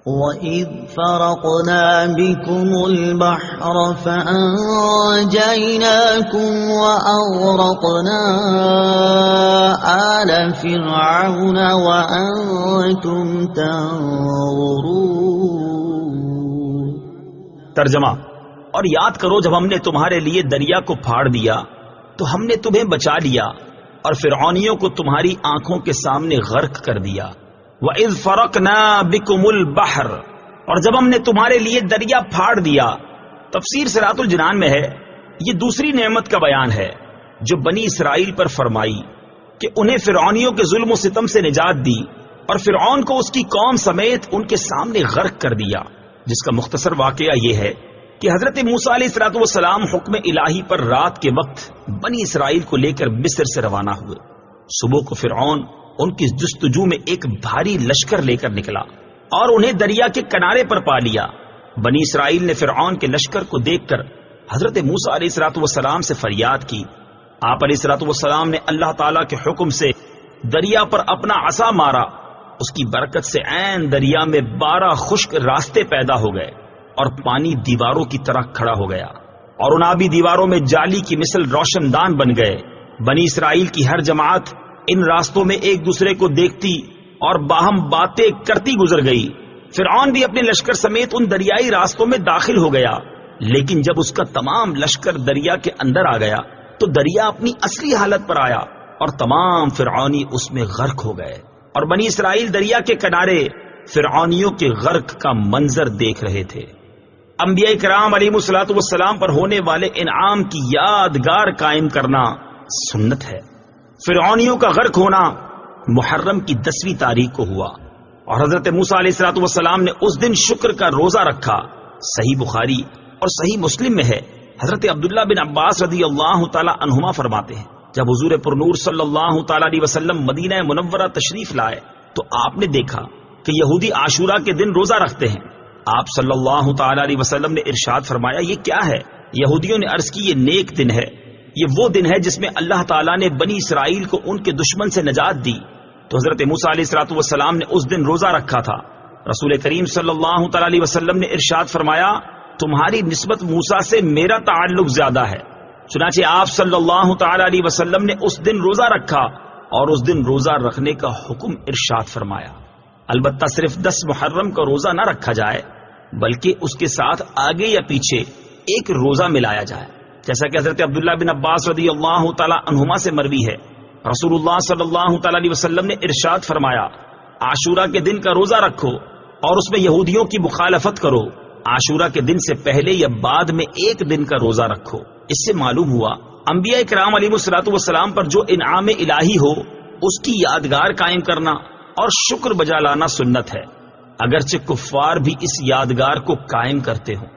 وَإِذْ فَرَقْنَا بِكُمُ الْبَحْرَ فَأَنْجَيْنَاكُمْ وَأَغْرَقْنَا آلَ فِرْعَوْنَ وَأَنْتُمْ تَنظُرُونَ۔ ترجمہ: اور یاد کرو جب ہم نے تمہارے لیے دریا کو پھاڑ دیا تو ہم نے تمہیں بچا لیا اور فرعونیوں کو تمہاری آنکھوں کے سامنے غرق کر دیا۔ وَإِذْ فَرَقْنَا بِكُمُ الْبَحْرَ، اور جب ہم نے تمہارے لیے دریا پھاڑ دیا۔ تفسیر صراط الجنان میں ہے یہ دوسری نعمت کا بیان ہے جو بنی اسرائیل پر فرمائی کہ انہیں فرعونیوں کے ظلم و ستم سے نجات دی اور فرعون کو اس کی قوم سمیت ان کے سامنے غرق کر دیا، جس کا مختصر واقعہ یہ ہے کہ حضرت موسیٰ علیہ السلام حکم الہی پر رات کے وقت بنی اسرائیل کو لے کر مصر سے روانہ ہوئے۔ صبح کو فرعون ان کی جستجو میں ایک بھاری لشکر لے کر نکلا اور انہیں دریا کے کنارے پر پا لیا۔ بنی اسرائیل نے فرعون کے لشکر کو دیکھ کر حضرت موسیٰ علیہ السلام سے فریاد کی۔ آپ علیہ السلام نے اللہ تعالیٰ کے حکم سے دریا پر اپنا عصا مارا، اس کی برکت سے عین دریا میں 12 خشک راستے پیدا ہو گئے اور پانی دیواروں کی طرح کھڑا ہو گیا اور ان آبی دیواروں میں جالی کی مثل روشن دان بن گئے۔ بنی اسرائیل کی ہر جماعت ان راستوں میں ایک دوسرے کو دیکھتی اور باہم باتیں کرتی گزر گئی۔ فرعون بھی اپنے لشکر سمیت ان دریائی راستوں میں داخل ہو گیا، لیکن جب اس کا تمام لشکر دریا کے اندر آ گیا تو دریا اپنی اصلی حالت پر آیا اور تمام فرعونی اس میں غرق ہو گئے، اور بنی اسرائیل دریا کے کنارے فرعونیوں کے غرق کا منظر دیکھ رہے تھے۔ انبیاء کرام علیہ السلام پر ہونے والے انعام کی یادگار قائم کرنا سنت ہے۔ فرعونیوں کا غرق ہونا محرم کی 10ویں تاریخ کو ہوا اور حضرت موسیٰ علیہ السلام نے اس دن شکر کا روزہ رکھا۔ صحیح بخاری اور صحیح مسلم میں ہے، حضرت عبداللہ بن عباس رضی اللہ تعالی عنہما فرماتے ہیں جب حضور پرنور صلی اللہ تعالی علیہ وسلم مدینہ منورہ تشریف لائے تو آپ نے دیکھا کہ یہودی عاشورہ کے دن روزہ رکھتے ہیں۔ آپ صلی اللہ تعالی علیہ وسلم نے ارشاد فرمایا، یہ کیا ہے؟ یہودیوں نے عرض کی، یہ نیک دن ہے، یہ وہ دن ہے جس میں اللہ تعالیٰ نے بنی اسرائیل کو ان کے دشمن سے نجات دی۔ تو حضرت موسیٰ علیہ السلام نے اس دن روزہ رکھا تھا۔ رسول کریم صلی اللہ تعالی علیہ وسلم نے ارشاد فرمایا، تمہاری نسبت موسیٰ سے میرا تعلق زیادہ ہے۔ چنانچہ آپ صلی اللہ تعالی علیہ وسلم نے اس دن روزہ رکھا اور اس دن روزہ رکھنے کا حکم ارشاد فرمایا۔ البتہ صرف 10 محرم کا روزہ نہ رکھا جائے بلکہ اس کے ساتھ آگے یا پیچھے ایک روزہ ملایا جائے، جیسا کہ حضرت عبداللہ بن عباس رضی اللہ تعالی عنہما سے مروی ہے، رسول اللہ صلی اللہ تعالی علیہ وسلم نے ارشاد فرمایا، عاشورہ کے دن کا روزہ رکھو اور اس میں یہودیوں کی مخالفت کرو، عاشورہ کے دن سے پہلے یا بعد میں ایک دن کا روزہ رکھو۔ اس سے معلوم ہوا انبیاء کرام علیہ السلام پر جو انعام الہی ہو اس کی یادگار قائم کرنا اور شکر بجا لانا سنت ہے، اگرچہ کفار بھی اس یادگار کو قائم کرتے ہوں۔